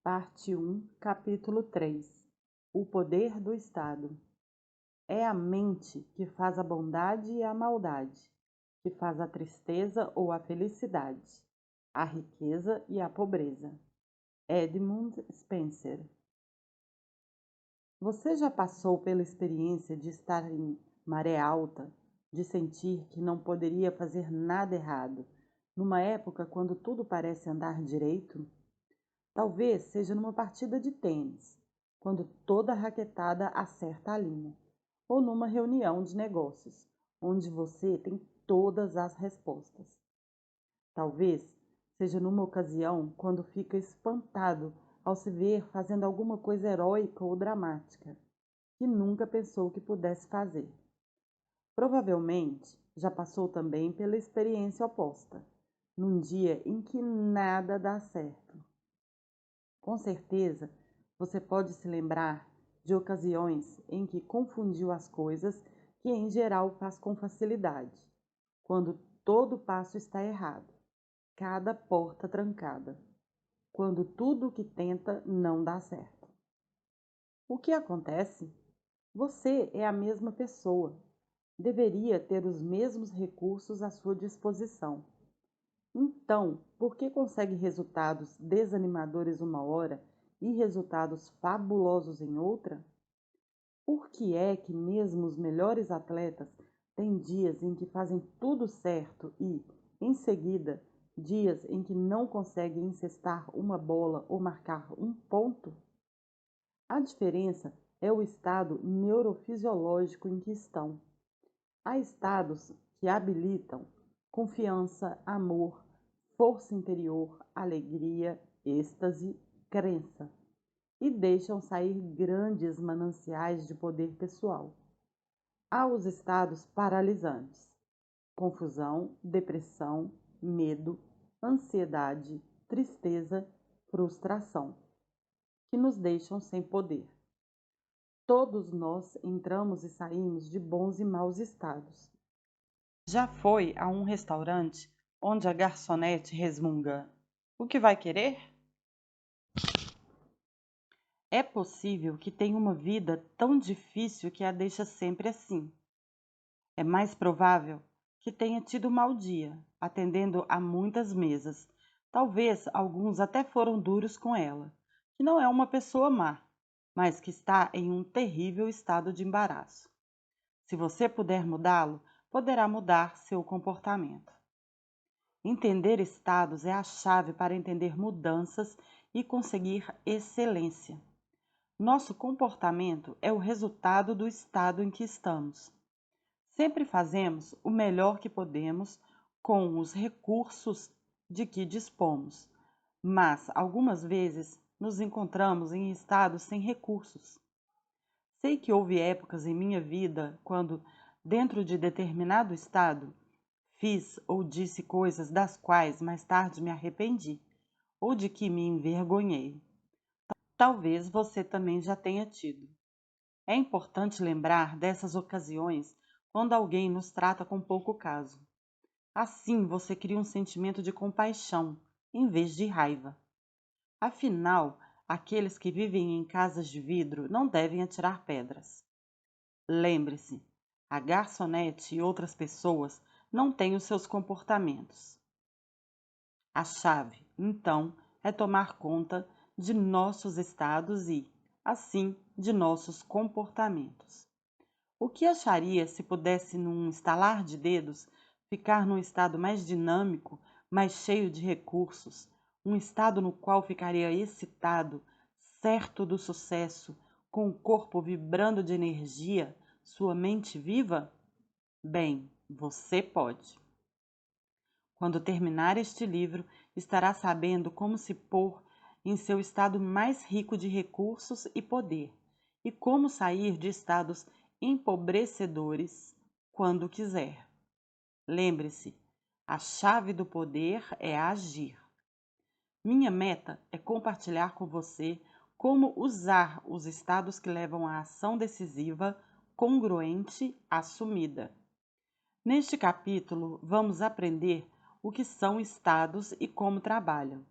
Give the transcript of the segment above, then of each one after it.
Parte 1, capítulo 3. O poder do Estado. É a mente que faz a bondade e a maldade, que faz a tristeza ou a felicidade, a riqueza e a pobreza. Edmund Spencer. Você já passou pela experiência de estar em maré alta, de sentir que não poderia fazer nada errado, numa época quando tudo parece andar direito? Talvez seja numa partida de tênis, quando toda raquetada acerta a linha, ou numa reunião de negócios, onde você tem todas as respostas. Talvez seja numa ocasião quando fica espantado ao se ver fazendo alguma coisa heróica ou dramática, que nunca pensou que pudesse fazer. Provavelmente já passou também pela experiência oposta, num dia em que nada dá certo. Com certeza, você pode se lembrar de ocasiões em que confundiu as coisas que em geral faz com facilidade, quando todo passo está errado, cada porta trancada, quando tudo o que tenta não dá certo. O que acontece? Você é a mesma pessoa, deveria ter os mesmos recursos à sua disposição. Então, por que consegue resultados desanimadores uma hora e resultados fabulosos em outra? Por que é que mesmo os melhores atletas têm dias em que fazem tudo certo e, em seguida, dias em que não conseguem encestar uma bola ou marcar um ponto? A diferença é o estado neurofisiológico em que estão. Há estados que habilitam confiança, amor, força interior, alegria, êxtase, crença, e deixam sair grandes mananciais de poder pessoal. Há os estados paralisantes: confusão, depressão, medo, ansiedade, tristeza, frustração, que nos deixam sem poder. Todos nós entramos e saímos de bons e maus estados. Já foi a um restaurante onde a garçonete resmunga: "O que vai querer?" É possível que tenha uma vida tão difícil que a deixa sempre assim. É mais provável que tenha tido mau dia, atendendo a muitas mesas. Talvez alguns até foram duros com ela, que não é uma pessoa má, mas que está em um terrível estado de embaraço. Se você puder mudá-lo, poderá mudar seu comportamento. Entender estados é a chave para entender mudanças e conseguir excelência. Nosso comportamento é o resultado do estado em que estamos. Sempre fazemos o melhor que podemos com os recursos de que dispomos, mas algumas vezes nos encontramos em estados sem recursos. Sei que houve épocas em minha vida quando, dentro de determinado estado, fiz ou disse coisas das quais mais tarde me arrependi, ou de que me envergonhei. Talvez você também já tenha tido. É importante lembrar dessas ocasiões quando alguém nos trata com pouco caso. Assim você cria um sentimento de compaixão, em vez de raiva. Afinal, aqueles que vivem em casas de vidro não devem atirar pedras. Lembre-se, a garçonete e outras pessoas não têm os seus comportamentos. A chave, então, é tomar conta de nossos estados e, assim, de nossos comportamentos. O que acharia se pudesse, num estalar de dedos, ficar num estado mais dinâmico, mais cheio de recursos, um estado no qual ficaria excitado, certo do sucesso, com o corpo vibrando de energia, sua mente viva? Bem, você pode. Quando terminar este livro, estará sabendo como se pôr em seu estado mais rico de recursos e poder, e como sair de estados empobrecedores quando quiser. Lembre-se, a chave do poder é agir. Minha meta é compartilhar com você como usar os estados que levam à ação decisiva, congruente, assumida. Neste capítulo, vamos aprender o que são estados e como trabalham.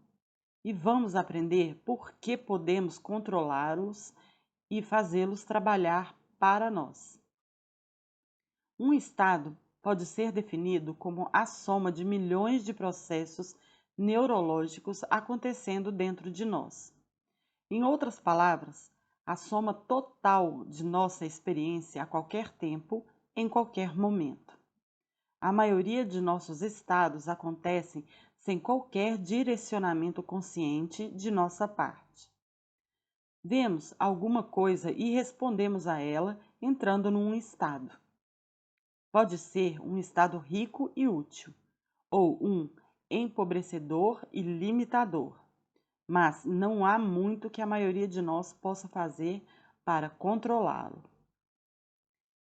e vamos aprender por que podemos controlá-los e fazê-los trabalhar para nós. Um estado pode ser definido como a soma de milhões de processos neurológicos acontecendo dentro de nós. Em outras palavras, a soma total de nossa experiência a qualquer tempo, em qualquer momento. A maioria de nossos estados acontecem sem qualquer direcionamento consciente de nossa parte. Vemos alguma coisa e respondemos a ela entrando num estado. Pode ser um estado rico e útil, ou um empobrecedor e limitador, mas não há muito que a maioria de nós possa fazer para controlá-lo.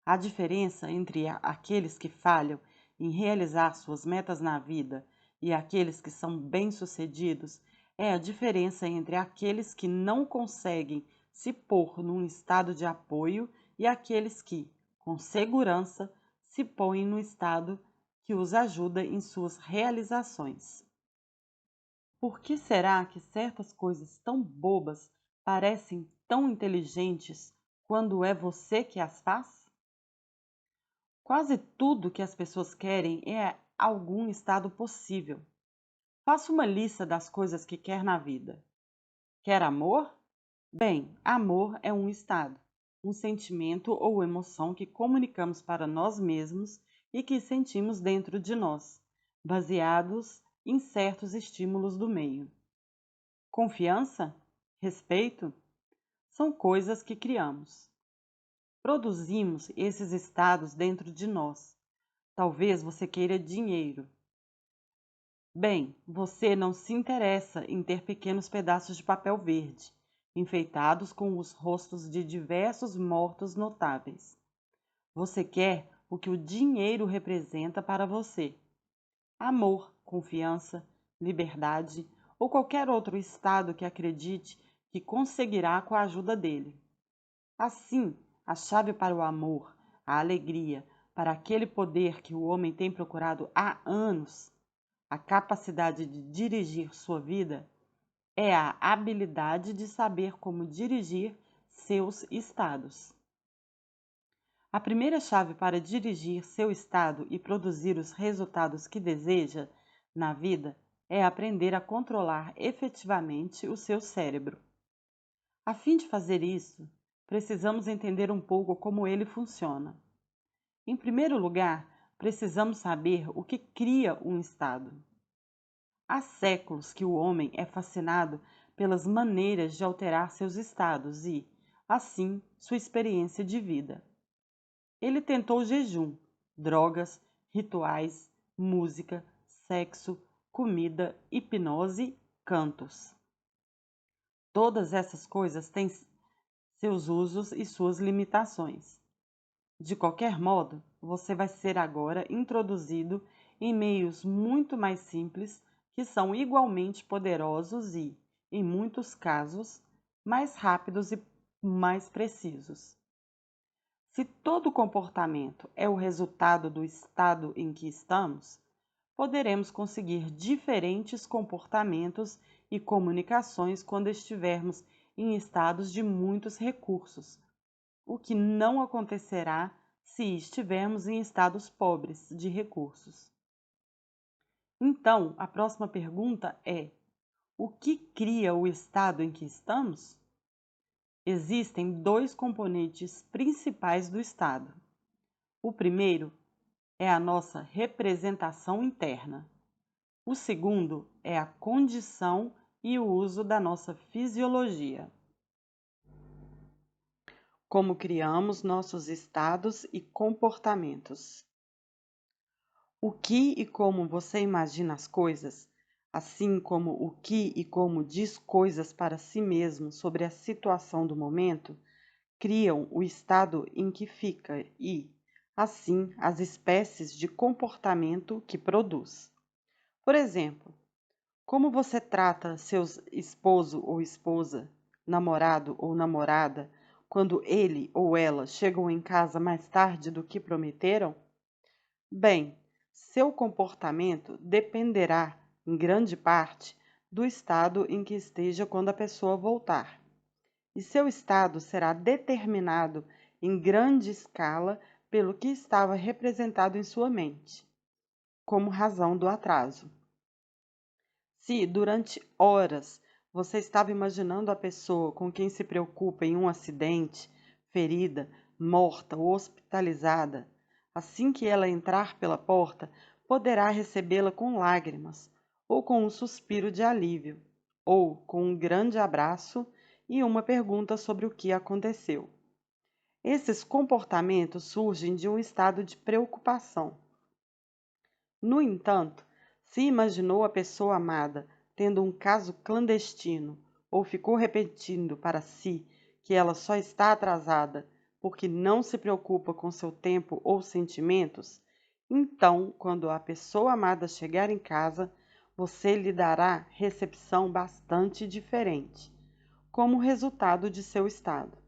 A diferença entre aqueles que falham em realizar suas metas na vida e aqueles que são bem-sucedidos é a diferença entre aqueles que não conseguem se pôr num estado de apoio e aqueles que, com segurança, se põem no estado que os ajuda em suas realizações. Por que será que certas coisas tão bobas parecem tão inteligentes quando é você que as faz? Quase tudo que as pessoas querem é algum estado possível. Faça uma lista das coisas que quer na vida. Quer amor? Bem, amor é um estado, um sentimento ou emoção que comunicamos para nós mesmos e que sentimos dentro de nós, baseados em certos estímulos do meio. Confiança? Respeito? São coisas que criamos. Produzimos esses estados dentro de nós. Talvez você queira dinheiro. Bem, você não se interessa em ter pequenos pedaços de papel verde, enfeitados com os rostos de diversos mortos notáveis. Você quer o que o dinheiro representa para você: amor, confiança, liberdade ou qualquer outro estado que acredite que conseguirá com a ajuda dele. Assim, a chave para o amor, a alegria, para aquele poder que o homem tem procurado há anos, a capacidade de dirigir sua vida, é a habilidade de saber como dirigir seus estados. A primeira chave para dirigir seu estado e produzir os resultados que deseja na vida é aprender a controlar efetivamente o seu cérebro. A fim de fazer isso, precisamos entender um pouco como ele funciona. Em primeiro lugar, precisamos saber o que cria um estado. Há séculos que o homem é fascinado pelas maneiras de alterar seus estados e, assim, sua experiência de vida. Ele tentou jejum, drogas, rituais, música, sexo, comida, hipnose, cantos. Todas essas coisas têm seus usos e suas limitações. De qualquer modo, você vai ser agora introduzido em meios muito mais simples que são igualmente poderosos e, em muitos casos, mais rápidos e mais precisos. Se todo comportamento é o resultado do estado em que estamos, poderemos conseguir diferentes comportamentos e comunicações quando estivermos em estados de muitos recursos, o que não acontecerá se estivermos em estados pobres de recursos. Então, a próxima pergunta é: o que cria o estado em que estamos? Existem dois componentes principais do estado. O primeiro é a nossa representação interna. O segundo é a condição e o uso da nossa fisiologia. Como criamos nossos estados e comportamentos. O que e como você imagina as coisas, assim como o que e como diz coisas para si mesmo sobre a situação do momento, criam o estado em que fica e, assim, as espécies de comportamento que produz. Por exemplo, como você trata seu esposo ou esposa, namorado ou namorada, quando ele ou ela chegam em casa mais tarde do que prometeram? Bem, seu comportamento dependerá, em grande parte, do estado em que esteja quando a pessoa voltar. E seu estado será determinado em grande escala pelo que estava representado em sua mente, como razão do atraso. Se, durante horas, você estava imaginando a pessoa com quem se preocupa em um acidente, ferida, morta ou hospitalizada, assim que ela entrar pela porta, poderá recebê-la com lágrimas, ou com um suspiro de alívio, ou com um grande abraço e uma pergunta sobre o que aconteceu. Esses comportamentos surgem de um estado de preocupação. No entanto, se imaginou a pessoa amada tendo um caso clandestino ou ficou repetindo para si que ela só está atrasada porque não se preocupa com seu tempo ou sentimentos, então, quando a pessoa amada chegar em casa, você lhe dará recepção bastante diferente, como resultado de seu estado.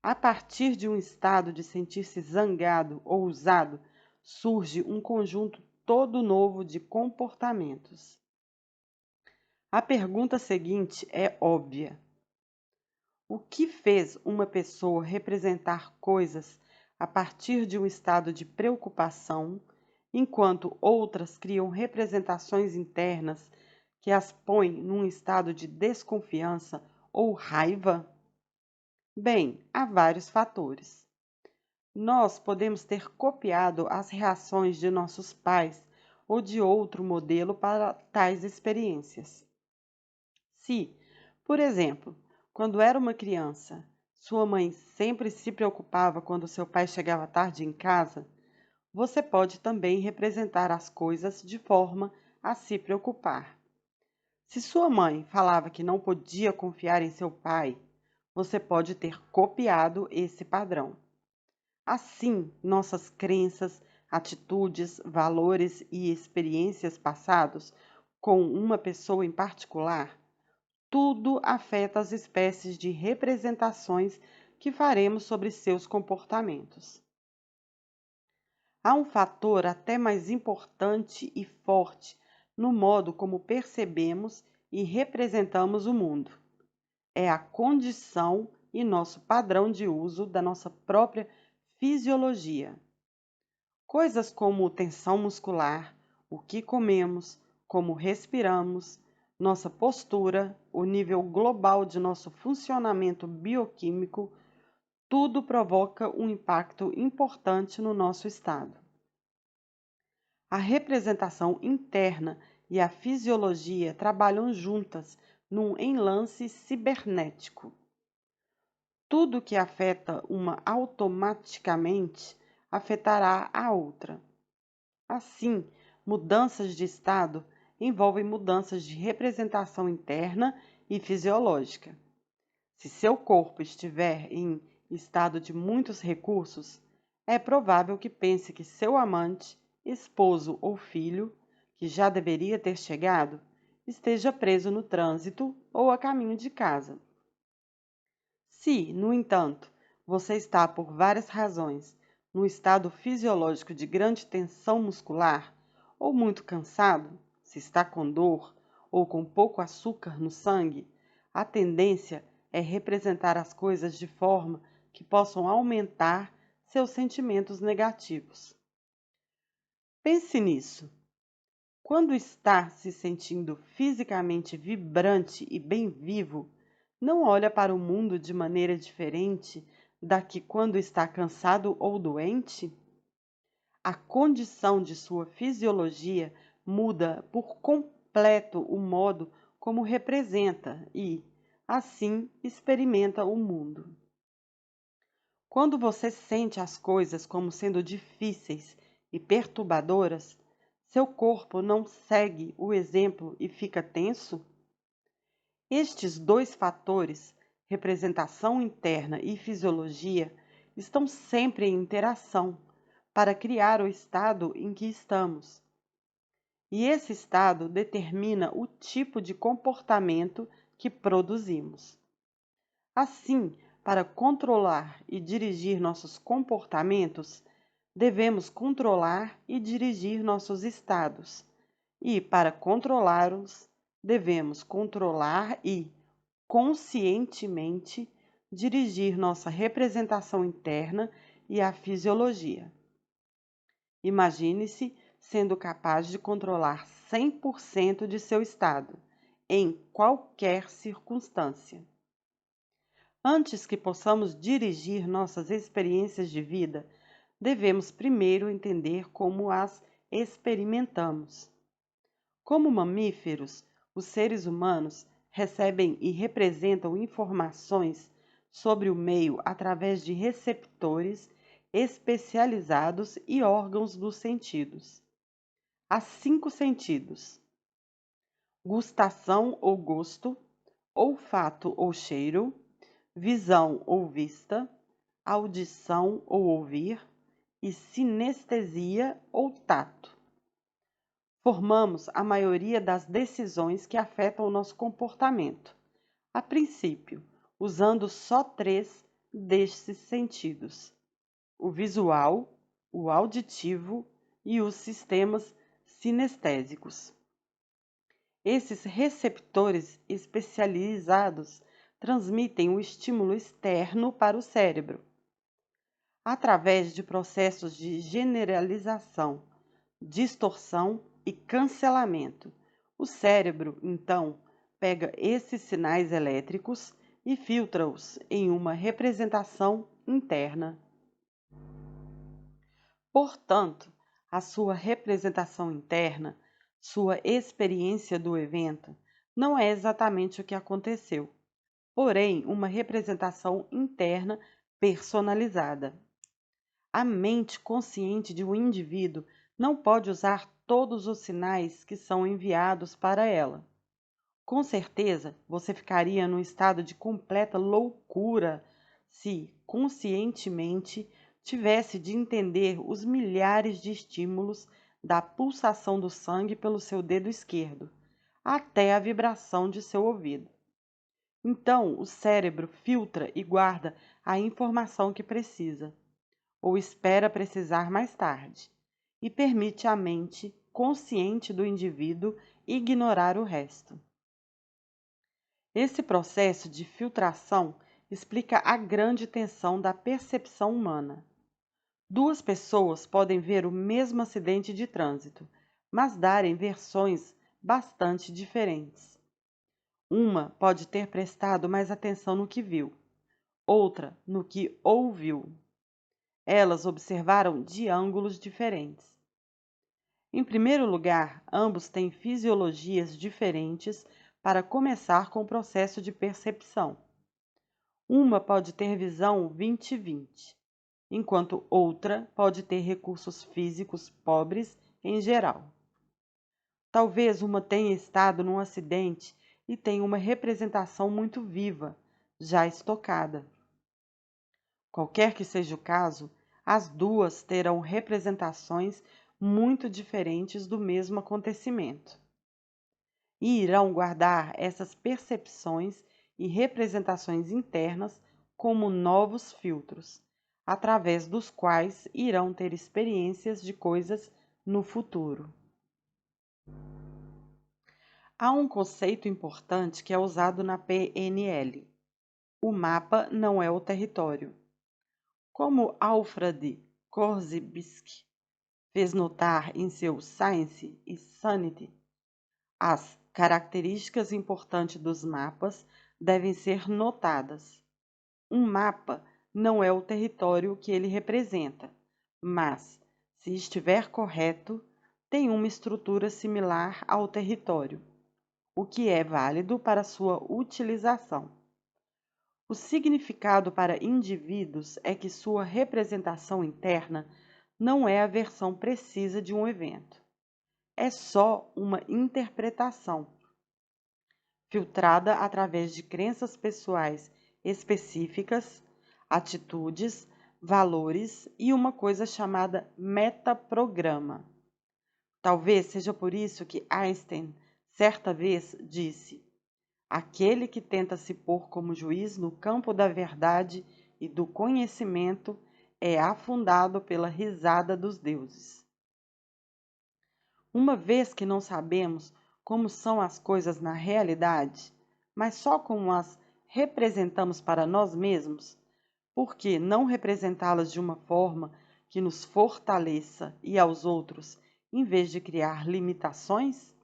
A partir de um estado de sentir-se zangado ou usado, surge um conjunto todo novo de comportamentos. A pergunta seguinte é óbvia: o que fez uma pessoa representar coisas a partir de um estado de preocupação, enquanto outras criam representações internas que as põem num estado de desconfiança ou raiva? Bem, há vários fatores. Nós podemos ter copiado as reações de nossos pais ou de outro modelo para tais experiências. Se, por exemplo, quando era uma criança, sua mãe sempre se preocupava quando seu pai chegava tarde em casa, você pode também representar as coisas de forma a se preocupar. Se sua mãe falava que não podia confiar em seu pai, você pode ter copiado esse padrão. Assim, nossas crenças, atitudes, valores e experiências passados com uma pessoa em particular, tudo afeta as espécies de representações que faremos sobre seus comportamentos. Há um fator até mais importante e forte no modo como percebemos e representamos o mundo. É a condição e nosso padrão de uso da nossa própria fisiologia. Coisas como tensão muscular, o que comemos, como respiramos, nossa postura, o nível global de nosso funcionamento bioquímico, tudo provoca um impacto importante no nosso estado. A representação interna e a fisiologia trabalham juntas num enlace cibernético. Tudo que afeta uma automaticamente afetará a outra. Assim, mudanças de estado envolvem mudanças de representação interna e fisiológica. Se seu corpo estiver em estado de muitos recursos, é provável que pense que seu amante, esposo ou filho, que já deveria ter chegado, esteja preso no trânsito ou a caminho de casa. Se, no entanto, você está, por várias razões, num estado fisiológico de grande tensão muscular, ou muito cansado, se está com dor ou com pouco açúcar no sangue, a tendência é representar as coisas de forma que possam aumentar seus sentimentos negativos. Pense nisso. Quando está se sentindo fisicamente vibrante e bem vivo, não olha para o mundo de maneira diferente da que quando está cansado ou doente? A condição de sua fisiologia muda por completo o modo como representa e, assim, experimenta o mundo. Quando você sente as coisas como sendo difíceis e perturbadoras, seu corpo não segue o exemplo e fica tenso? Estes dois fatores, representação interna e fisiologia, estão sempre em interação para criar o estado em que estamos. E esse estado determina o tipo de comportamento que produzimos. Assim, para controlar e dirigir nossos comportamentos, devemos controlar e dirigir nossos estados. E, para controlá-los, devemos controlar e, conscientemente, dirigir nossa representação interna e a fisiologia. Imagine-se sendo capaz de controlar 100% de seu estado, em qualquer circunstância. Antes que possamos dirigir nossas experiências de vida, devemos primeiro entender como as experimentamos. Como mamíferos, os seres humanos recebem e representam informações sobre o meio através de receptores especializados e órgãos dos sentidos. Há 5 sentidos: gustação ou gosto, olfato ou cheiro, visão ou vista, audição ou ouvir e sinestesia ou tato. Formamos a maioria das decisões que afetam o nosso comportamento, a princípio, usando só 3 destes sentidos: o visual, o auditivo e os sistemas sinestésicos. Esses receptores especializados transmitem o estímulo externo para o cérebro. Através de processos de generalização, distorção e cancelamento, o cérebro, então, pega esses sinais elétricos e filtra-os em uma representação interna. Portanto, a sua representação interna, sua experiência do evento, não é exatamente o que aconteceu, porém uma representação interna personalizada. A mente consciente de um indivíduo não pode usar todos os sinais que são enviados para ela. Com certeza, você ficaria num estado de completa loucura se, conscientemente, tivesse de entender os milhares de estímulos da pulsação do sangue pelo seu dedo esquerdo, até a vibração de seu ouvido. Então, o cérebro filtra e guarda a informação que precisa, ou espera precisar mais tarde, e permite à mente consciente do indivíduo ignorar o resto. Esse processo de filtração explica a grande tensão da percepção humana. 2 pessoas podem ver o mesmo acidente de trânsito, mas darem versões bastante diferentes. Uma pode ter prestado mais atenção no que viu, outra no que ouviu. Elas observaram de ângulos diferentes. Em primeiro lugar, ambos têm fisiologias diferentes para começar com o processo de percepção. Uma pode ter visão 20/20, enquanto outra pode ter recursos físicos pobres em geral. Talvez uma tenha estado num acidente e tenha uma representação muito viva, já estocada. Qualquer que seja o caso, as 2 terão representações muito diferentes do mesmo acontecimento. E irão guardar essas percepções e representações internas como novos filtros, através dos quais irão ter experiências de coisas no futuro. Há um conceito importante que é usado na PNL. O mapa não é o território. Como Alfred Korzybski fez notar em seu Science e Sanity, as características importantes dos mapas devem ser notadas. Um mapa não é o território que ele representa, mas, se estiver correto, tem uma estrutura similar ao território, o que é válido para sua utilização. O significado para indivíduos é que sua representação interna não é a versão precisa de um evento. É só uma interpretação, filtrada através de crenças pessoais específicas, atitudes, valores e uma coisa chamada metaprograma. Talvez seja por isso que Einstein, certa vez, disse: aquele que tenta se pôr como juiz no campo da verdade e do conhecimento é afundado pela risada dos deuses. Uma vez que não sabemos como são as coisas na realidade, mas só como as representamos para nós mesmos? Por que não representá-las de uma forma que nos fortaleça e aos outros, em vez de criar limitações?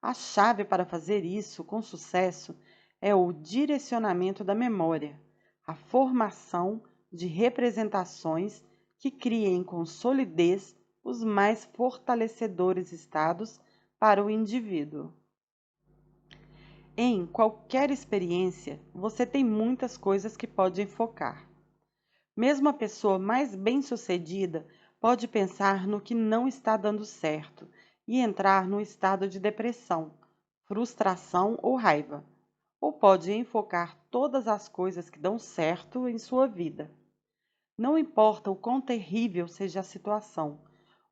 A chave para fazer isso com sucesso é o direcionamento da memória, a formação de representações que criem com solidez os mais fortalecedores estados para o indivíduo. Em qualquer experiência, você tem muitas coisas que pode focar. Mesmo a pessoa mais bem-sucedida pode pensar no que não está dando certo e entrar num estado de depressão, frustração ou raiva, ou pode enfocar todas as coisas que dão certo em sua vida. Não importa o quão terrível seja a situação,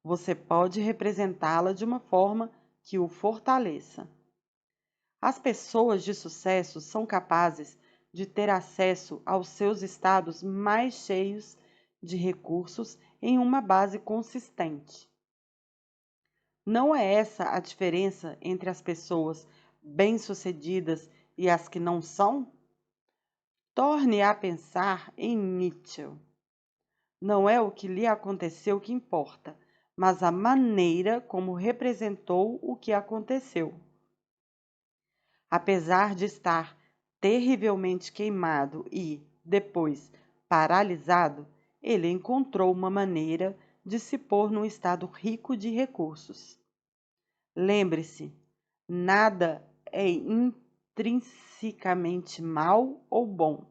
você pode representá-la de uma forma que o fortaleça. As pessoas de sucesso são capazes de ter acesso aos seus estados mais cheios de recursos em uma base consistente. Não é essa a diferença entre as pessoas bem-sucedidas e as que não são? Torne a pensar em Nietzsche. Não é o que lhe aconteceu que importa, mas a maneira como representou o que aconteceu. Apesar de estar terrivelmente queimado e, depois, paralisado, ele encontrou uma maneira de se pôr num estado rico de recursos. Lembre-se, nada é intrinsecamente mal ou bom.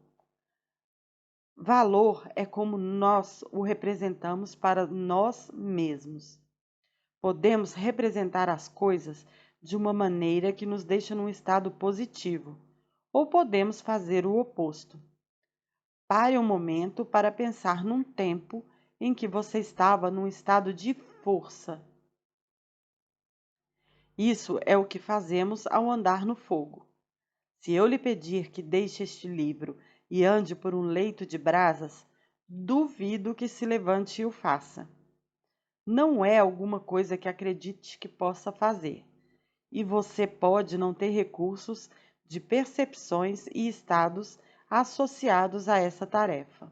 Valor é como nós o representamos para nós mesmos. Podemos representar as coisas de uma maneira que nos deixa num estado positivo, ou podemos fazer o oposto. Pare um momento para pensar num tempo em que você estava num estado de força. Isso é o que fazemos ao andar no fogo. Se eu lhe pedir que deixe este livro e ande por um leito de brasas, duvido que se levante e o faça. Não é alguma coisa que acredite que possa fazer. E você pode não ter recursos de percepções e estados associados a essa tarefa.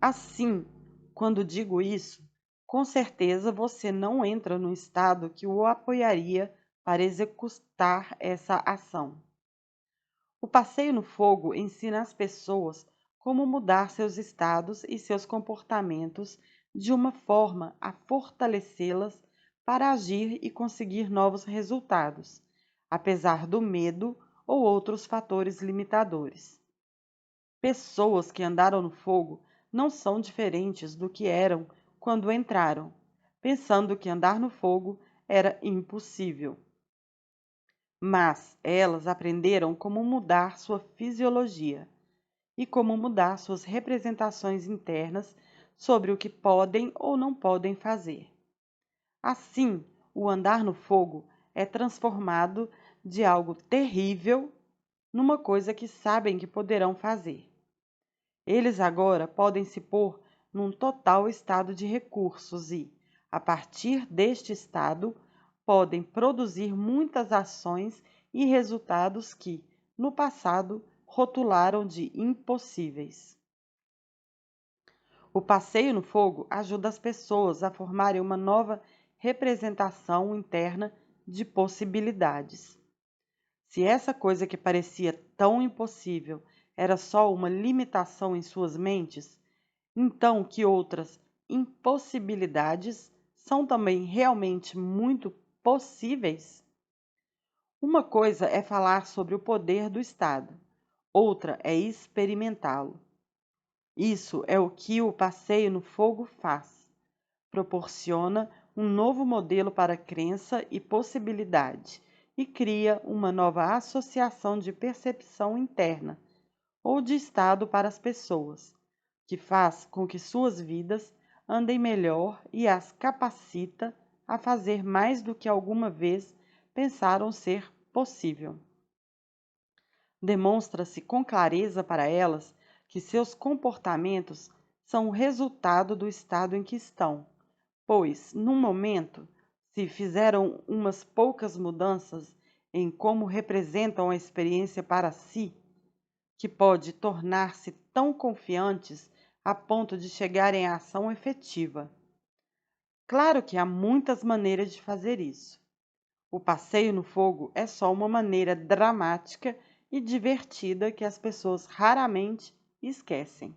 Assim, quando digo isso, com certeza você não entra no estado que o apoiaria para executar essa ação. O passeio no fogo ensina as pessoas como mudar seus estados e seus comportamentos de uma forma a fortalecê-las para agir e conseguir novos resultados, apesar do medo ou outros fatores limitadores. Pessoas que andaram no fogo não são diferentes do que eram quando entraram, pensando que andar no fogo era impossível. Mas elas aprenderam como mudar sua fisiologia e como mudar suas representações internas sobre o que podem ou não podem fazer. Assim, o andar no fogo é transformado de algo terrível numa coisa que sabem que poderão fazer. Eles agora podem se pôr num total estado de recursos e, a partir deste estado, podem produzir muitas ações e resultados que, no passado, rotularam de impossíveis. O passeio no fogo ajuda as pessoas a formarem uma nova representação interna de possibilidades. Se essa coisa que parecia tão impossível era só uma limitação em suas mentes, então que outras impossibilidades são também realmente muito possíveis? Uma coisa é falar sobre o poder do Estado, outra é experimentá-lo. Isso é o que o passeio no fogo faz. Proporciona um novo modelo para crença e possibilidade e cria uma nova associação de percepção interna ou de estado para as pessoas, que faz com que suas vidas andem melhor e as capacita a fazer mais do que alguma vez pensaram ser possível. Demonstra-se com clareza para elas que seus comportamentos são o resultado do estado em que estão, pois, no momento, se fizeram umas poucas mudanças em como representam a experiência para si, que pode tornar-se tão confiantes a ponto de chegarem à ação efetiva. Claro que há muitas maneiras de fazer isso. O passeio no fogo é só uma maneira dramática e divertida que as pessoas raramente esquecem.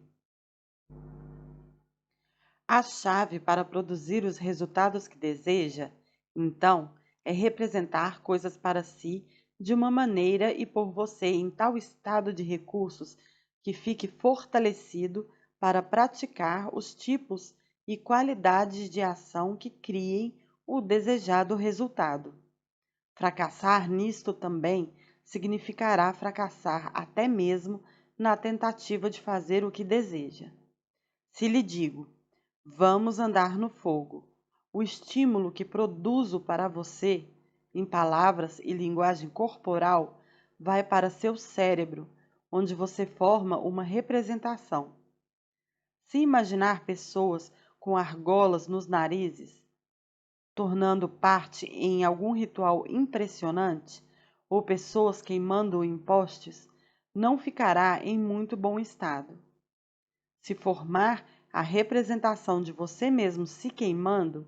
A chave para produzir os resultados que deseja, então, é representar coisas para si de uma maneira e por você em tal estado de recursos que fique fortalecido para praticar os tipos e qualidades de ação que criem o desejado resultado. Fracassar nisto também significará fracassar até mesmo na tentativa de fazer o que deseja. Se lhe digo, vamos andar no fogo, o estímulo que produzo para você, em palavras e linguagem corporal, vai para seu cérebro, onde você forma uma representação. Se imaginar pessoas com argolas nos narizes, tornando parte em algum ritual impressionante, ou pessoas queimando em postes, não ficará em muito bom estado. Se formar a representação de você mesmo se queimando,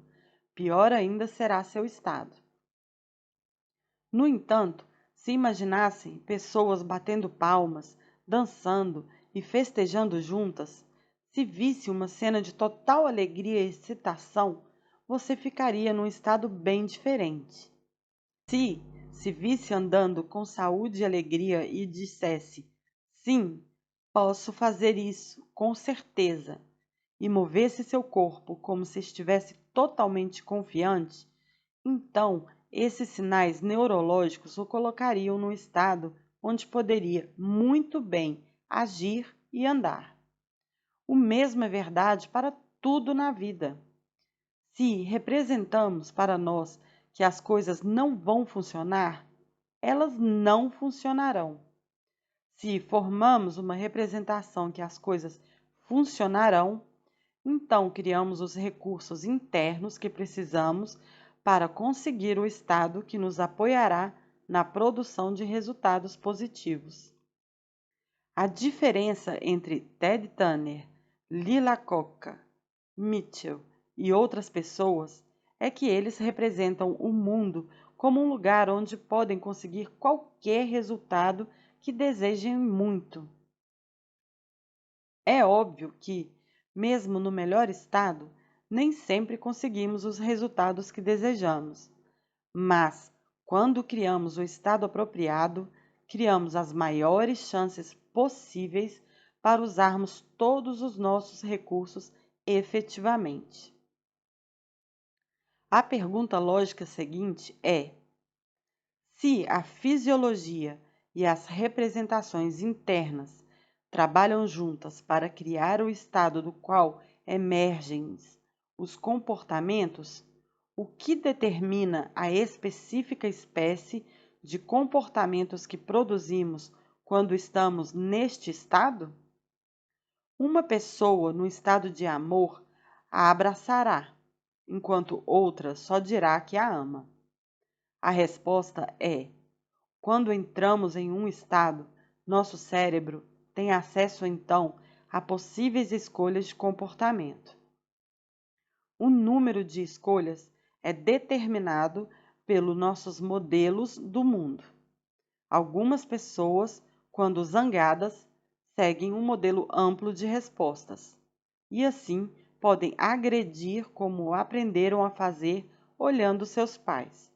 pior ainda será seu estado. No entanto, se imaginassem pessoas batendo palmas, dançando e festejando juntas, se visse uma cena de total alegria e excitação, você ficaria num estado bem diferente. Se visse andando com saúde e alegria e dissesse, sim, posso fazer isso, com certeza, e movesse seu corpo como se estivesse totalmente confiante, então esses sinais neurológicos o colocariam num estado onde poderia muito bem agir e andar. O mesmo é verdade para tudo na vida. Se representamos para nós que as coisas não vão funcionar, elas não funcionarão. Se formamos uma representação que as coisas funcionarão, então criamos os recursos internos que precisamos para conseguir o estado que nos apoiará na produção de resultados positivos. A diferença entre Ted Turner, Lila Coca, Mitchell e outras pessoas é que eles representam o mundo como um lugar onde podem conseguir qualquer resultado que desejem muito. É óbvio que, mesmo no melhor estado, nem sempre conseguimos os resultados que desejamos. Mas, quando criamos o estado apropriado, criamos as maiores chances possíveis para usarmos todos os nossos recursos efetivamente. A pergunta lógica seguinte é: se a fisiologia e as representações internas trabalham juntas para criar o estado do qual emergem os comportamentos, o que determina a específica espécie de comportamentos que produzimos quando estamos neste estado? Uma pessoa no estado de amor a abraçará, enquanto outra só dirá que a ama. A resposta é: quando entramos em um estado, nosso cérebro tem acesso então a possíveis escolhas de comportamento. O número de escolhas é determinado pelos nossos modelos do mundo. Algumas pessoas, quando zangadas, seguem um modelo amplo de respostas e assim podem agredir como aprenderam a fazer olhando seus pais.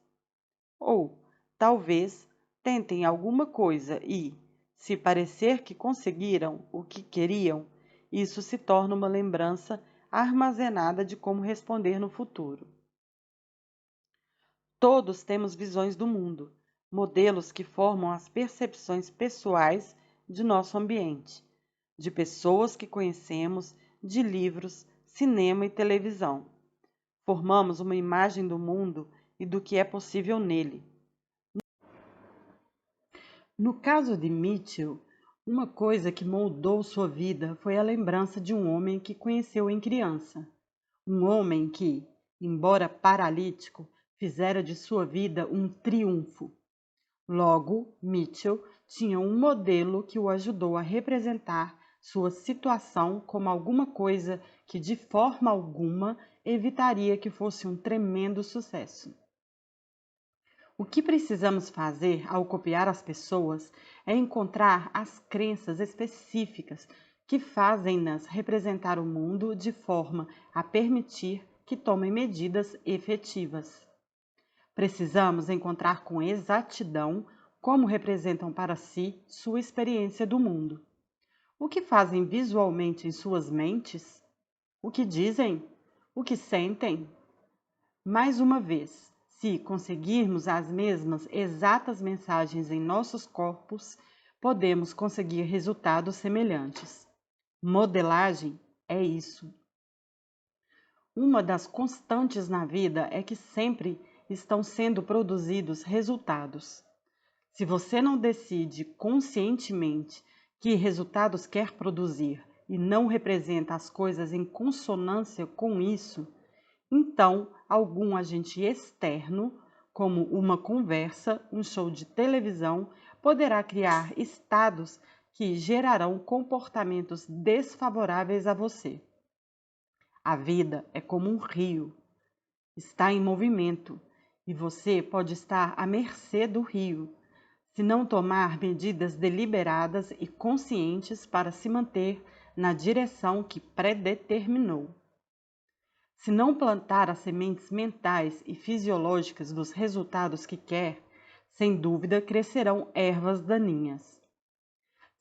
Ou, talvez, tentem alguma coisa e, se parecer que conseguiram o que queriam, isso se torna uma lembrança armazenada de como responder no futuro. Todos temos visões do mundo, modelos que formam as percepções pessoais de nosso ambiente, de pessoas que conhecemos, de livros, cinema e televisão. Formamos uma imagem do mundo e do que é possível nele. No caso de Mitchell, uma coisa que moldou sua vida foi a lembrança de um homem que conheceu em criança. Um homem que, embora paralítico, fizera de sua vida um triunfo. Logo, Mitchell tinha um modelo que o ajudou a representar sua situação como alguma coisa que, de forma alguma, evitaria que fosse um tremendo sucesso. O que precisamos fazer ao copiar as pessoas é encontrar as crenças específicas que fazem-nas representar o mundo de forma a permitir que tomem medidas efetivas. Precisamos encontrar com exatidão como representam para si sua experiência do mundo. O que fazem visualmente em suas mentes? O que dizem? O que sentem? Mais uma vez, se conseguirmos as mesmas exatas mensagens em nossos corpos, podemos conseguir resultados semelhantes. Modelagem é isso. Uma das constantes na vida é que sempre estão sendo produzidos resultados. Se você não decide conscientemente que resultados quer produzir e não representa as coisas em consonância com isso, então algum agente externo, como uma conversa, um show de televisão, poderá criar estados que gerarão comportamentos desfavoráveis a você. A vida é como um rio, está em movimento e você pode estar à mercê do rio, se não tomar medidas deliberadas e conscientes para se manter na direção que predeterminou. Se não plantar as sementes mentais e fisiológicas dos resultados que quer, sem dúvida crescerão ervas daninhas.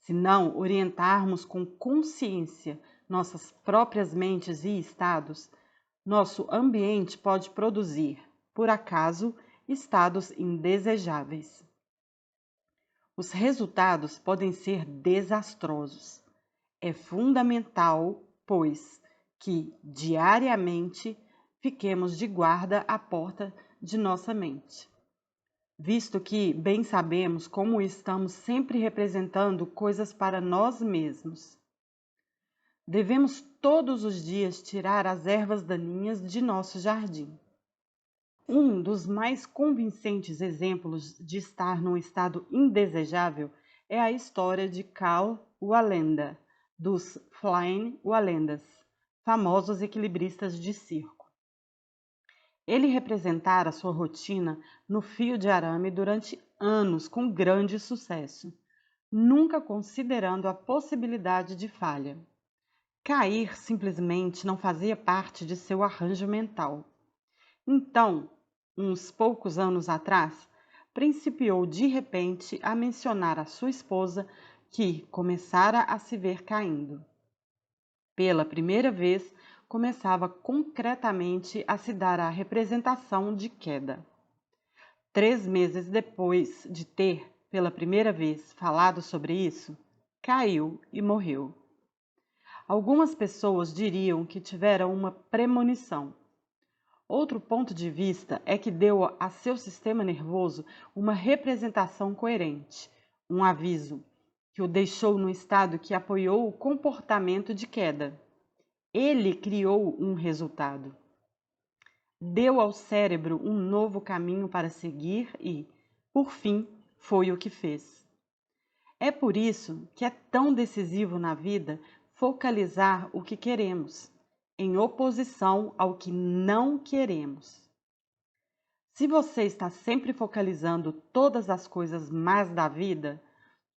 Se não orientarmos com consciência nossas próprias mentes e estados, nosso ambiente pode produzir, por acaso, estados indesejáveis. Os resultados podem ser desastrosos. É fundamental, pois, que diariamente fiquemos de guarda à porta de nossa mente, visto que bem sabemos como estamos sempre representando coisas para nós mesmos. Devemos todos os dias tirar as ervas daninhas de nosso jardim. Um dos mais convincentes exemplos de estar num estado indesejável é a história de Karl Wallenda, dos Flying Wallendas, famosos equilibristas de circo. Ele representara sua rotina no fio de arame durante anos com grande sucesso, nunca considerando a possibilidade de falha. Cair simplesmente não fazia parte de seu arranjo mental. Então, uns poucos anos atrás, principiou de repente a mencionar a sua esposa que começara a se ver caindo. Pela primeira vez, começava concretamente a se dar a representação de queda. 3 meses depois de ter, pela primeira vez, falado sobre isso, caiu e morreu. Algumas pessoas diriam que tivera uma premonição. Outro ponto de vista é que deu a seu sistema nervoso uma representação coerente, um aviso, que o deixou num estado que apoiou o comportamento de queda. Ele criou um resultado. Deu ao cérebro um novo caminho para seguir e, por fim, foi o que fez. É por isso que é tão decisivo na vida focalizar o que queremos, em oposição ao que não queremos. Se você está sempre focalizando todas as coisas más da vida,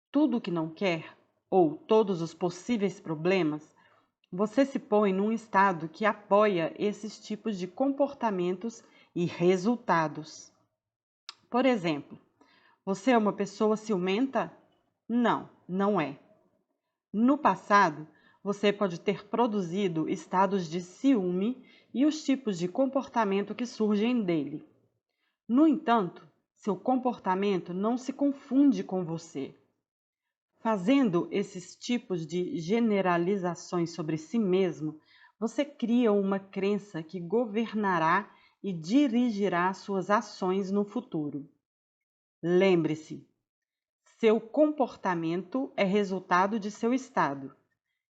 tudo o que não quer, ou todos os possíveis problemas, você se põe num estado que apoia esses tipos de comportamentos e resultados. Por exemplo, você é uma pessoa ciumenta? Não, não é. No passado, você pode ter produzido estados de ciúme e os tipos de comportamento que surgem dele. No entanto, seu comportamento não se confunde com você. Fazendo esses tipos de generalizações sobre si mesmo, você cria uma crença que governará e dirigirá suas ações no futuro. Lembre-se, seu comportamento é resultado de seu estado,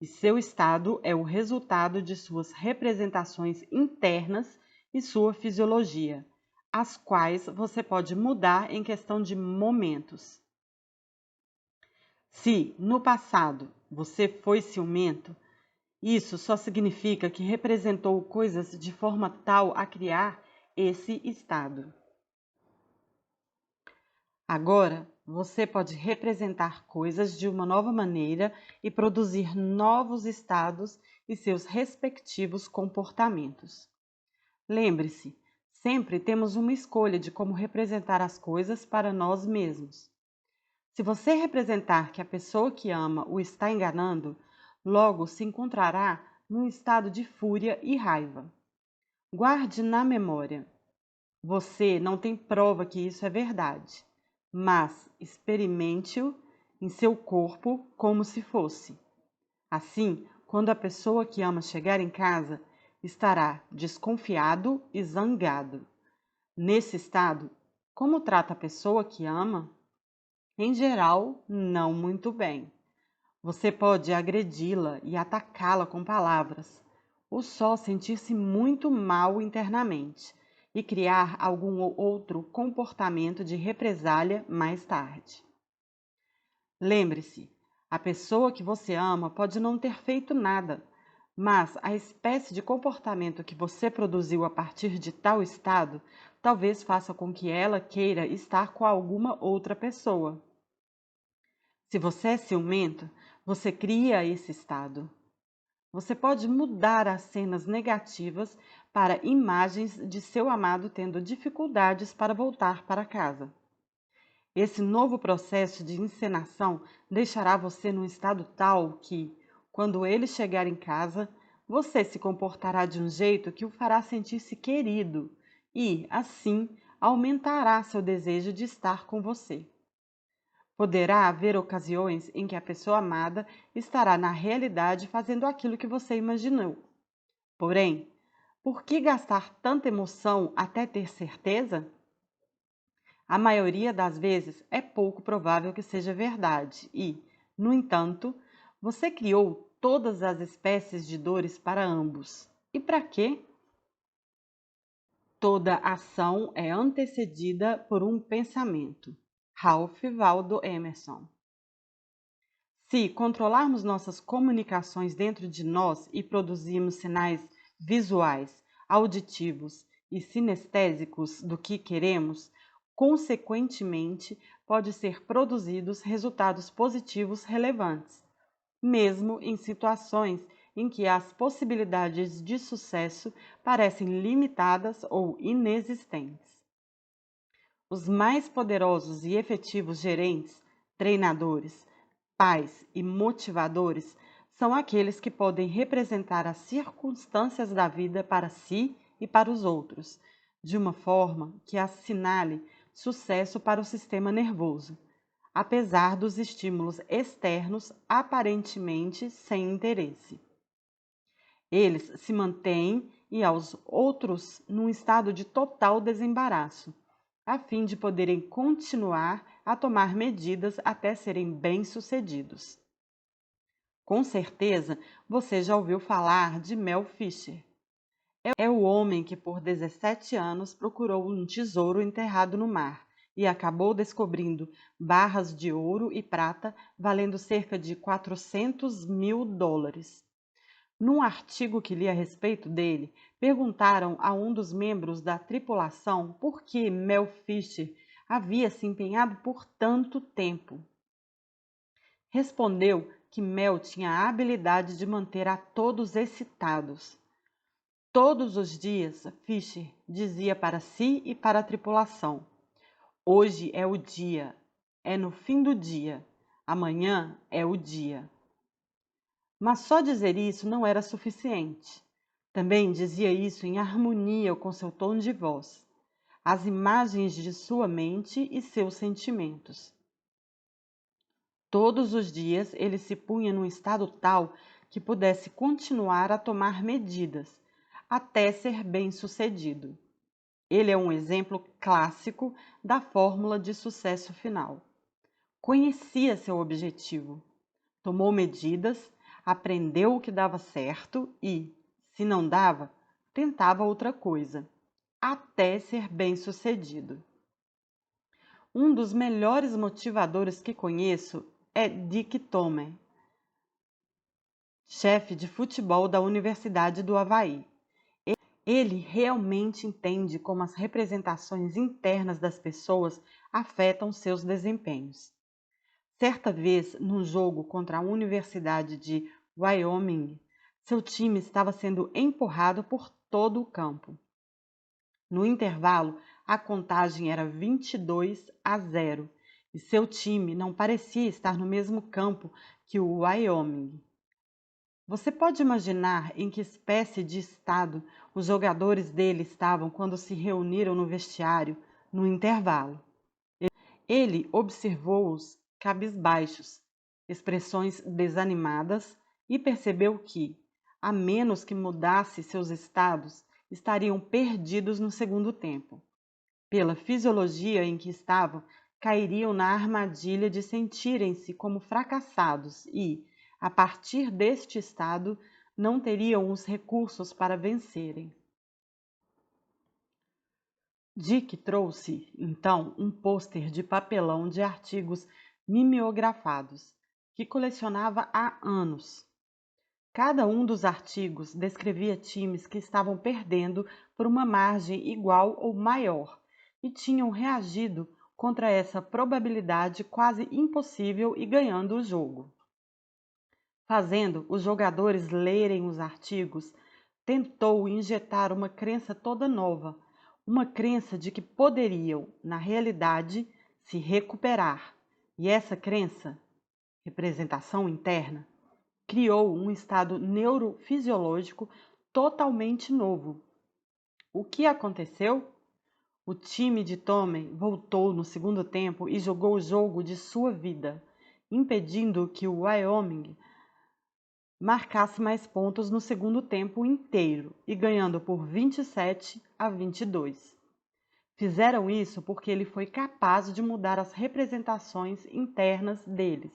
e seu estado é o resultado de suas representações internas e sua fisiologia, as quais você pode mudar em questão de momentos. Se no passado você foi ciumento, isso só significa que representou coisas de forma tal a criar esse estado. Agora, você pode representar coisas de uma nova maneira e produzir novos estados e seus respectivos comportamentos. Lembre-se, sempre temos uma escolha de como representar as coisas para nós mesmos. Se você representar que a pessoa que ama o está enganando, logo se encontrará num estado de fúria e raiva. Guarde na memória. Você não tem prova que isso é verdade, mas experimente-o em seu corpo como se fosse. Assim, quando a pessoa que ama chegar em casa, estará desconfiado e zangado. Nesse estado, como trata a pessoa que ama? Em geral, não muito bem. Você pode agredi-la e atacá-la com palavras, ou só sentir-se muito mal internamente e criar algum outro comportamento de represália mais tarde. Lembre-se, a pessoa que você ama pode não ter feito nada, mas a espécie de comportamento que você produziu a partir de tal estado talvez faça com que ela queira estar com alguma outra pessoa. Se você é ciumento, você cria esse estado. Você pode mudar as cenas negativas para imagens de seu amado tendo dificuldades para voltar para casa. Esse novo processo de encenação deixará você num estado tal que, quando ele chegar em casa, você se comportará de um jeito que o fará sentir-se querido e, assim, aumentará seu desejo de estar com você. Poderá haver ocasiões em que a pessoa amada estará na realidade fazendo aquilo que você imaginou. Porém, por que gastar tanta emoção até ter certeza? A maioria das vezes é pouco provável que seja verdade e, no entanto, você criou todas as espécies de dores para ambos. E para quê? Toda ação é antecedida por um pensamento. Ralph Waldo Emerson. Se controlarmos nossas comunicações dentro de nós e produzirmos sinais visuais, auditivos e sinestésicos do que queremos, consequentemente, pode ser produzidos resultados positivos relevantes, mesmo em situações em que as possibilidades de sucesso parecem limitadas ou inexistentes. Os mais poderosos e efetivos gerentes, treinadores, pais e motivadores são aqueles que podem representar as circunstâncias da vida para si e para os outros, de uma forma que assinale sucesso para o sistema nervoso, apesar dos estímulos externos aparentemente sem interesse. Eles se mantêm e aos outros num estado de total desembaraço, a fim de poderem continuar a tomar medidas até serem bem-sucedidos. Com certeza, você já ouviu falar de Mel Fisher. É o homem que por 17 anos procurou um tesouro enterrado no mar e acabou descobrindo barras de ouro e prata valendo cerca de 400 mil dólares. Num artigo que li a respeito dele, perguntaram a um dos membros da tripulação por que Mel Fisher havia se empenhado por tanto tempo. Respondeu que Mel tinha a habilidade de manter a todos excitados. Todos os dias, Fisher dizia para si e para a tripulação: "Hoje é o dia, é no fim do dia, amanhã é o dia." Mas só dizer isso não era suficiente. Também dizia isso em harmonia com seu tom de voz, as imagens de sua mente e seus sentimentos. Todos os dias ele se punha num estado tal que pudesse continuar a tomar medidas, até ser bem-sucedido. Ele é um exemplo clássico da fórmula de sucesso final. Conhecia seu objetivo, tomou medidas, aprendeu o que dava certo e, se não dava, tentava outra coisa. até ser bem-sucedido. Um dos melhores motivadores que conheço é Dick Tomey, chefe de futebol da Universidade do Havaí. Ele realmente entende como as representações internas das pessoas afetam seus desempenhos. Certa vez, num jogo contra a Universidade de Wyoming, seu time estava sendo empurrado por todo o campo. No intervalo, a contagem era 22-0 e seu time não parecia estar no mesmo campo que o Wyoming. Você pode imaginar em que espécie de estado os jogadores dele estavam quando se reuniram no vestiário no intervalo? Ele observou-os cabisbaixos, expressões desanimadas e percebeu que, a menos que mudasse seus estados, estariam perdidos no segundo tempo. Pela fisiologia em que estavam, cairiam na armadilha de sentirem-se como fracassados e, a partir deste estado, não teriam os recursos para vencerem. Dick trouxe, então, um pôster de papelão de artigos mimeografados, que colecionava há anos. Cada um dos artigos descrevia times que estavam perdendo por uma margem igual ou maior e tinham reagido contra essa probabilidade quase impossível e ganhando o jogo. Fazendo os jogadores lerem os artigos, tentou injetar uma crença toda nova, uma crença de que poderiam, na realidade, se recuperar. E essa crença, representação interna, criou um estado neurofisiológico totalmente novo. O que aconteceu? O time de Tomey voltou no segundo tempo e jogou o jogo de sua vida, impedindo que o Wyoming marcasse mais pontos no segundo tempo inteiro e ganhando por 27-22. Fizeram isso porque ele foi capaz de mudar as representações internas deles,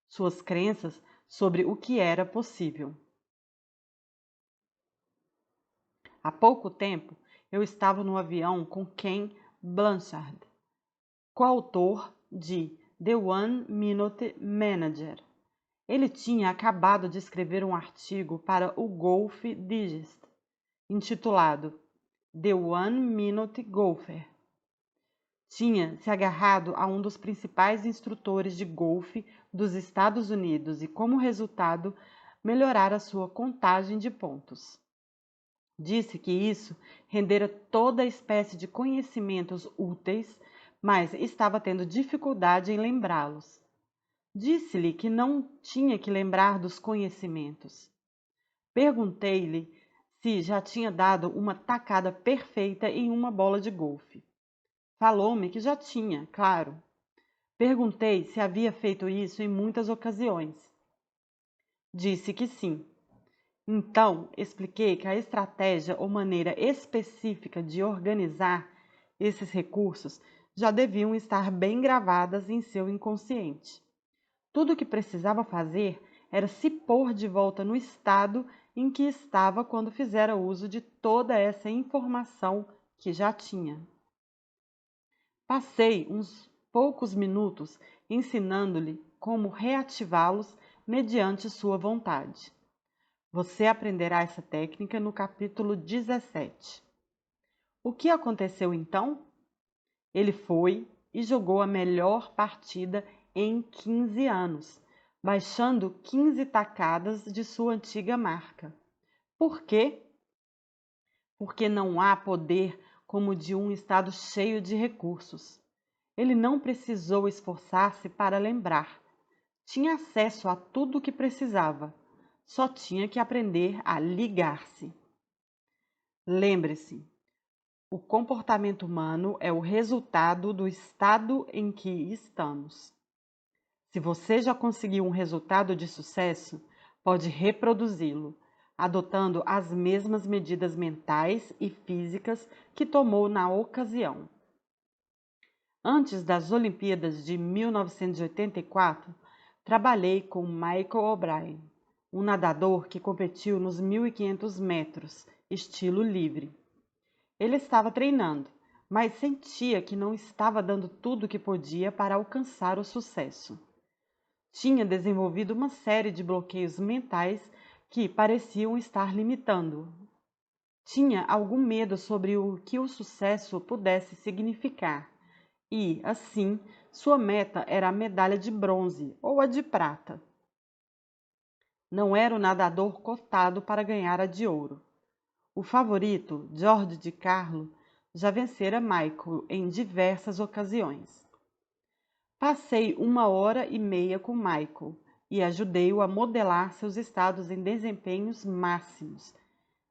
suas crenças sobre o que era possível. Há pouco tempo, eu estava no avião com Ken Blanchard, coautor de The One Minute Manager. Ele tinha acabado de escrever um artigo para o Golf Digest, intitulado The One Minute Golfer. Tinha se agarrado a um dos principais instrutores de golfe dos Estados Unidos e, como resultado, melhorara sua contagem de pontos. Disse que isso rendera toda espécie de conhecimentos úteis, mas estava tendo dificuldade em lembrá-los. Disse-lhe que não tinha que lembrar dos conhecimentos. Perguntei-lhe se já tinha dado uma tacada perfeita em uma bola de golfe. Falou-me que já tinha, claro. Perguntei se havia feito isso em muitas ocasiões. Disse que sim. Então, expliquei que a estratégia ou maneira específica de organizar esses recursos já deviam estar bem gravadas em seu inconsciente. Tudo o que precisava fazer era se pôr de volta no estado em que estava quando fizera uso de toda essa informação que já tinha. Passei uns poucos minutos ensinando-lhe como reativá-los mediante sua vontade. Você aprenderá essa técnica no capítulo 17. O que aconteceu então? Ele foi e jogou a melhor partida em 15 anos, baixando 15 tacadas de sua antiga marca. Por quê? Porque não há poder como o de um estado cheio de recursos. Ele não precisou esforçar-se para lembrar. Tinha acesso a tudo o que precisava. Só tinha que aprender a ligar-se. Lembre-se, o comportamento humano é o resultado do estado em que estamos. Se você já conseguiu um resultado de sucesso, pode reproduzi-lo, adotando as mesmas medidas mentais e físicas que tomou na ocasião. Antes das Olimpíadas de 1984, trabalhei com Michael O'Brien, um nadador que competiu nos 1.500 metros, estilo livre. Ele estava treinando, mas sentia que não estava dando tudo o que podia para alcançar o sucesso. Tinha desenvolvido uma série de bloqueios mentais que pareciam estar limitando. Tinha algum medo sobre o que o sucesso pudesse significar e, assim, sua meta era a medalha de bronze ou a de prata. Não era o nadador cotado para ganhar a de ouro. O favorito, Jorge de Carlo, já vencera Michael em diversas ocasiões. Passei 1 hora e meia com Michael e ajudei-o a modelar seus estados em desempenhos máximos,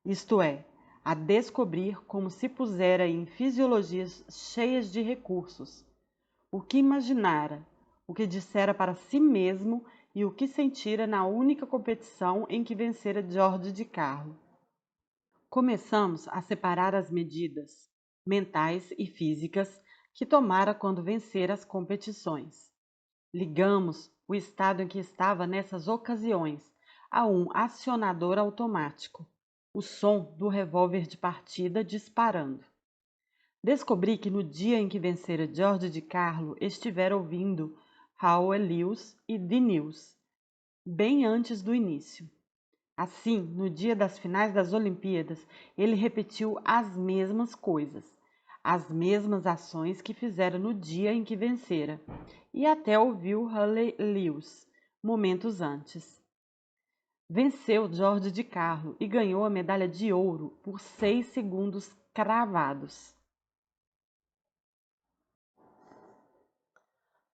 isto é, a descobrir como se pusera em fisiologias cheias de recursos, o que imaginara, o que dissera para si mesmo e o que sentira na única competição em que vencera Jorge de Carlo. Começamos a separar as medidas mentais e físicas que tomara quando vencera as competições. Ligamos o estado em que estava nessas ocasiões a um acionador automático, o som do revólver de partida disparando. Descobri que no dia em que vencera Jorge de Carlo estivera ouvindo Howell Lewis e The News, bem antes do início. Assim, no dia das finais das Olimpíadas, ele repetiu as mesmas coisas, as mesmas ações que fizera no dia em que vencera, e até ouviu Halley Lewis momentos antes. Venceu Jorge de Carlo e ganhou a medalha de ouro por 6 segundos cravados.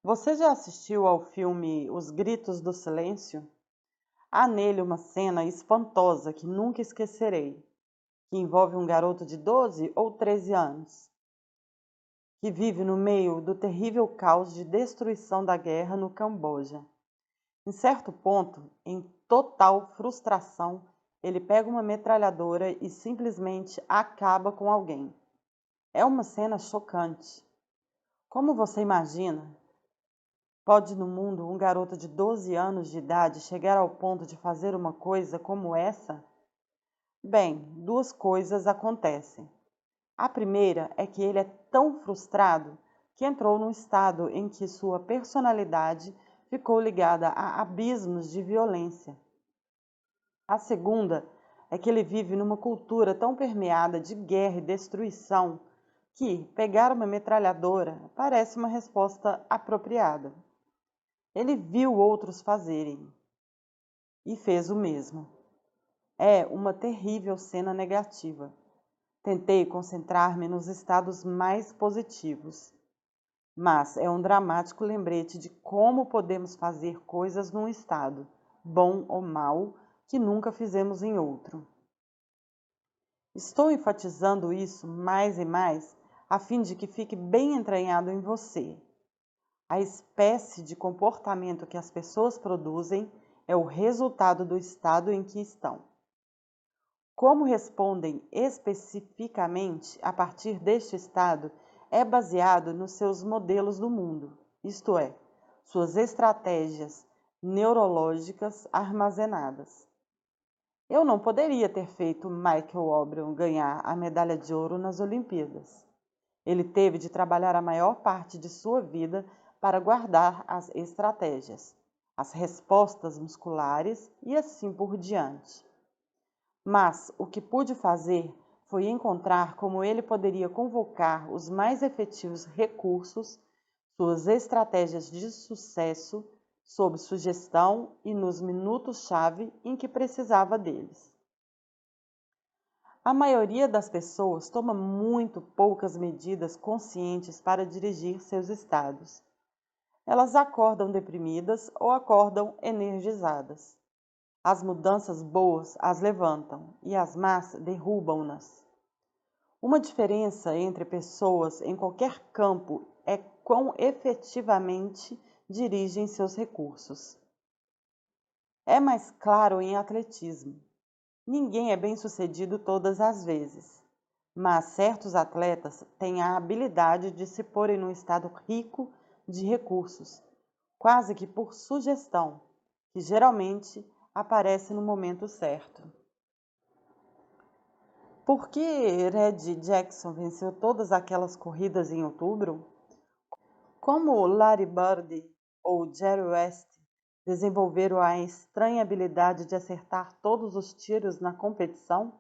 Você já assistiu ao filme Os Gritos do Silêncio? Há nele uma cena espantosa que nunca esquecerei, que envolve um garoto de 12 ou 13 anos, que vive no meio do terrível caos de destruição da guerra no Camboja. Em certo ponto, em total frustração, ele pega uma metralhadora e simplesmente acaba com alguém. É uma cena chocante. Como você imagina, pode no mundo um garoto de 12 anos de idade chegar ao ponto de fazer uma coisa como essa? Bem, duas coisas acontecem. A primeira é que ele é tão frustrado que entrou num estado em que sua personalidade ficou ligada a abismos de violência. A segunda é que ele vive numa cultura tão permeada de guerra e destruição que pegar uma metralhadora parece uma resposta apropriada. Ele viu outros fazerem e fez o mesmo. É uma terrível cena negativa. Tentei concentrar-me nos estados mais positivos, mas é um dramático lembrete de como podemos fazer coisas num estado, bom ou mau, que nunca fizemos em outro. Estou enfatizando isso mais e mais a fim de que fique bem entranhado em você. A espécie de comportamento que as pessoas produzem é o resultado do estado em que estão. Como respondem especificamente a partir deste estado é baseado nos seus modelos do mundo, isto é, suas estratégias neurológicas armazenadas. Eu não poderia ter feito Michael O'Brien ganhar a medalha de ouro nas Olimpíadas. Ele teve de trabalhar a maior parte de sua vida para guardar as estratégias, as respostas musculares e assim por diante. Mas o que pude fazer foi encontrar como ele poderia convocar os mais efetivos recursos, suas estratégias de sucesso, sob sugestão e nos minutos-chave em que precisava deles. A maioria das pessoas toma muito poucas medidas conscientes para dirigir seus estados. Elas acordam deprimidas ou acordam energizadas. As mudanças boas as levantam e as más derrubam-nas. Uma diferença entre pessoas em qualquer campo é quão efetivamente dirigem seus recursos. É mais claro em atletismo. Ninguém é bem-sucedido todas as vezes, mas certos atletas têm a habilidade de se porem num estado rico de recursos, quase que por sugestão, que geralmente aparece no momento certo. Por que Red Jackson venceu todas aquelas corridas em outubro? Como Larry Bird ou Jerry West desenvolveram a estranha habilidade de acertar todos os tiros na competição?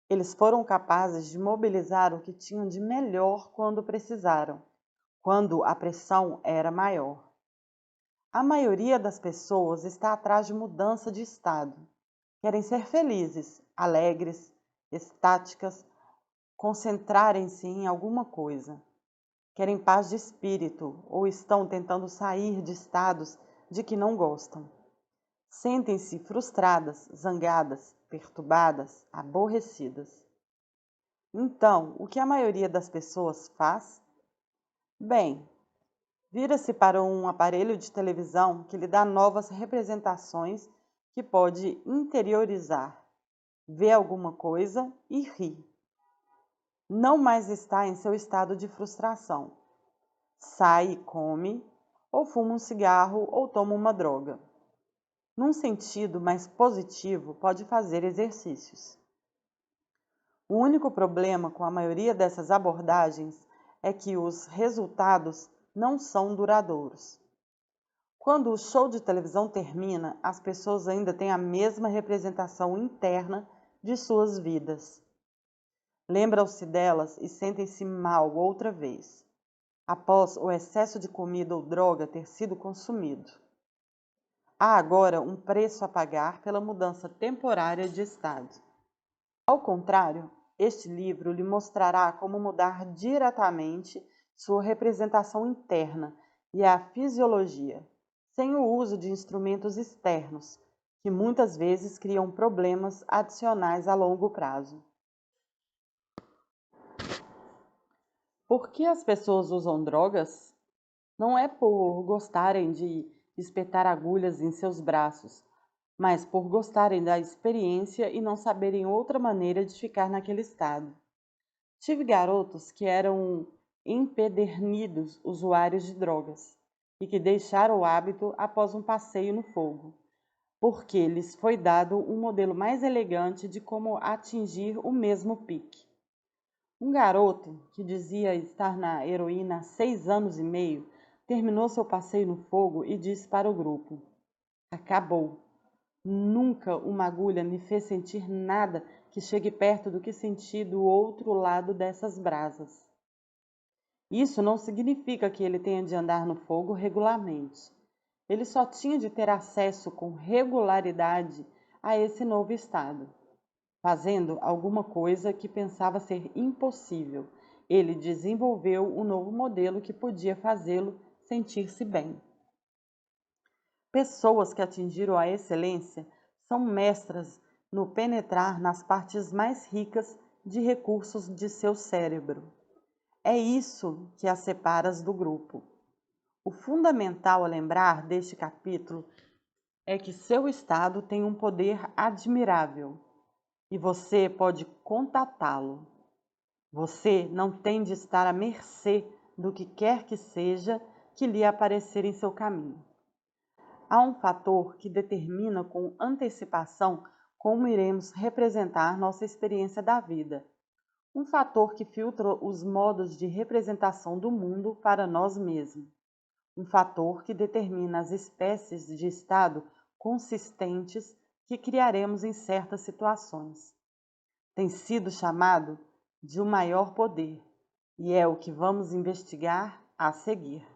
Eles foram capazes de mobilizar o que tinham de melhor quando precisaram, quando a pressão era maior. A maioria das pessoas está atrás de mudança de estado. Querem ser felizes, alegres, estáticas, concentrarem-se em alguma coisa. Querem paz de espírito ou estão tentando sair de estados de que não gostam. Sentem-se frustradas, zangadas, perturbadas, aborrecidas. Então, o que a maioria das pessoas faz? Bem, vira-se para um aparelho de televisão que lhe dá novas representações que pode interiorizar, vê alguma coisa e ri. Não mais está em seu estado de frustração. Sai e come, ou fuma um cigarro ou toma uma droga. Num sentido mais positivo, pode fazer exercícios. O único problema com a maioria dessas abordagens é que os resultados não são duradouros. Quando o show de televisão termina, as pessoas ainda têm a mesma representação interna de suas vidas. Lembram-se delas e sentem-se mal outra vez, após o excesso de comida ou droga ter sido consumido. Há agora um preço a pagar pela mudança temporária de estado. Ao contrário, este livro lhe mostrará como mudar diretamente sua representação interna e a fisiologia, sem o uso de instrumentos externos, que muitas vezes criam problemas adicionais a longo prazo. Por que as pessoas usam drogas? Não é por gostarem de espetar agulhas em seus braços, mas por gostarem da experiência e não saberem outra maneira de ficar naquele estado. Tive garotos que eram empedernidos usuários de drogas e que deixaram o hábito após um passeio no fogo, porque lhes foi dado um modelo mais elegante de como atingir o mesmo pique. Um garoto que dizia estar na heroína há 6 anos e meio terminou seu passeio no fogo e disse para o grupo: "Acabou. Nunca uma agulha me fez sentir nada que chegue perto do que senti do outro lado dessas brasas." Isso não significa que ele tenha de andar no fogo regularmente. Ele só tinha de ter acesso com regularidade a esse novo estado. Fazendo alguma coisa que pensava ser impossível, ele desenvolveu um novo modelo que podia fazê-lo sentir-se bem. Pessoas que atingiram a excelência são mestras no penetrar nas partes mais ricas de recursos de seu cérebro. É isso que as separa do grupo. O fundamental a lembrar deste capítulo é que seu estado tem um poder admirável e você pode contatá-lo. Você não tem de estar à mercê do que quer que seja que lhe aparecer em seu caminho. Há um fator que determina com antecipação como iremos representar nossa experiência da vida. Um fator que filtra os modos de representação do mundo para nós mesmos. Um fator que determina as espécies de estado consistentes que criaremos em certas situações. Tem sido chamado de um maior poder, e é o que vamos investigar a seguir.